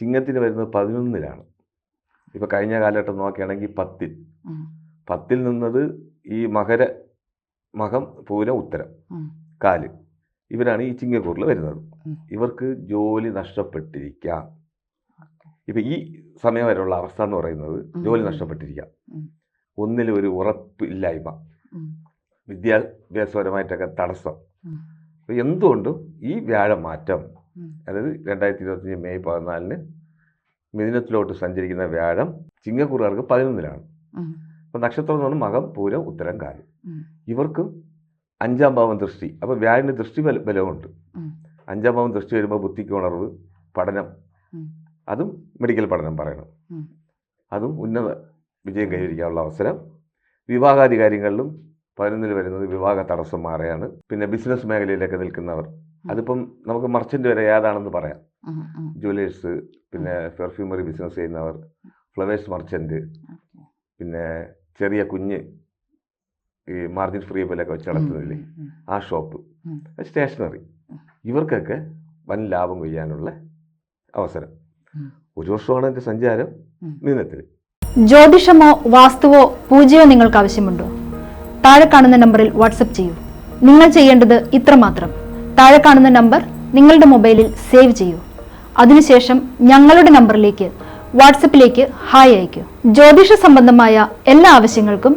ചിങ്ങത്തിന് വരുന്നത് 11-ലാണ്. ഇപ്പോൾ കഴിഞ്ഞ കാലഘട്ടം നോക്കുകയാണെങ്കിൽ 10 നിന്നത് ഈ മകം, പൂരം, ഉത്തരം, കാല്, ഇവരാണ് ഈ ചിങ്ങക്കൂറിൽ വരുന്നത്. ഇവർക്ക് ജോലി നഷ്ടപ്പെട്ടിരിക്കാം. ഇപ്പം ഈ സമയം വരെയുള്ള അവസ്ഥ എന്ന് പറയുന്നത് ജോലി നഷ്ടപ്പെട്ടിരിക്കാം. ഒന്നിലും ഒരു ഉറപ്പില്ലായ്മ, വിദ്യാഭ്യാസപരമായിട്ടൊക്കെ തടസ്സം. എന്തുകൊണ്ടും ഈ വ്യാഴമാറ്റം, അതായത് 2025 മെയ് 14 മിഥുനത്തിലോട്ട് സഞ്ചരിക്കുന്ന വ്യാഴം ചിങ്ങക്കൂറുകാർക്ക് 11-ലാണ്. അപ്പം നക്ഷത്രം എന്ന് പറഞ്ഞാൽ മകം, പൂരം, ഉത്തരം, കാല്. ഇവർക്ക് 5-ാം ഭാവം ദൃഷ്ടി. അപ്പോൾ വ്യാഴന് ദൃഷ്ടി ബലമുണ്ട്. 5-ാം ഭാവം ദൃഷ്ടി വരുമ്പോൾ ബുദ്ധിക്ക് ഉണർവ്, പഠനം, അതും മെഡിക്കൽ പഠനം പറയണം, അതും ഉന്നത വിജയം കൈവരിക്കാനുള്ള അവസരം. വിവാഹാദി കാര്യങ്ങളിലും 11-ൽ വരുന്നത് വിവാഹ തടസ്സം മാറുകയാണ്. പിന്നെ ബിസിനസ് മേഖലയിലൊക്കെ നിൽക്കുന്നവർ, അതിപ്പം നമുക്ക് മർച്ചൻ്റ് വരെ ഏതാണെന്ന് പറയാം. ജുവലേഴ്സ്, പിന്നെ പെർഫ്യൂമറി ബിസിനസ് ചെയ്യുന്നവർ, ഫ്ലവേഴ്സ് മർച്ചൻ്റ്, പിന്നെ ചെറിയ കുഞ്ഞ് ഈ മാർജിൻ ഫ്രീ പോലെയൊക്കെ വെച്ച് നടത്തുന്നില്ലേ, ആ ഷോപ്പ്, സ്റ്റേഷനറി, ഇവർക്കൊക്കെ വൻ ലാഭം കൊയ്യാനുള്ള അവസരം. ഒരു വർഷമാണ് എൻ്റെ സഞ്ചാരം മിഥുനത്തിൽ. ജ്യോതിഷമോ വാസ്തുവോ പൂജയോ നിങ്ങൾക്ക് ആവശ്യമുണ്ടോ? താഴെ കാണുന്ന നമ്പറിൽ വാട്സപ്പ് ചെയ്യൂ. നിങ്ങൾ ചെയ്യേണ്ടത് ഇത്രമാത്രം: താഴെ കാണുന്ന നമ്പർ നിങ്ങളുടെ മൊബൈലിൽ സേവ് ചെയ്യൂ. അതിനുശേഷം ഞങ്ങളുടെ നമ്പറിലേക്ക് വാട്സപ്പിലേക്ക് ഹായ് അയക്കൂ. ജ്യോതിഷ സംബന്ധമായ എല്ലാ ആവശ്യങ്ങൾക്കും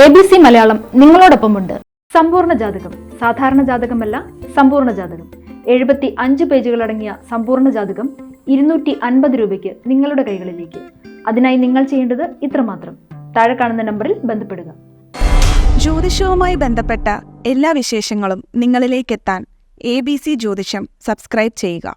ABC മലയാളം നിങ്ങളോടൊപ്പമുണ്ട്. സമ്പൂർണ്ണ ജാതകം, സാധാരണ ജാതകമല്ല, സമ്പൂർണ്ണ ജാതകം. 75 പേജുകളടങ്ങിയ സമ്പൂർണ്ണ ജാതകം 250 രൂപയ്ക്ക് നിങ്ങളുടെ കൈകളിലേക്ക്. അതിനായി നിങ്ങൾ ചെയ്യേണ്ടത് ഇത്രമാത്രം: താഴെ കാണുന്ന നമ്പറിൽ ബന്ധപ്പെടുക. ജ്യോതിഷവുമായി ബന്ധപ്പെട്ട എല്ലാ വിശേഷങ്ങളും നിങ്ങളിലേക്കെത്താൻ ABC ജ്യോതിഷം സബ്സ്ക്രൈബ് ചെയ്യുക.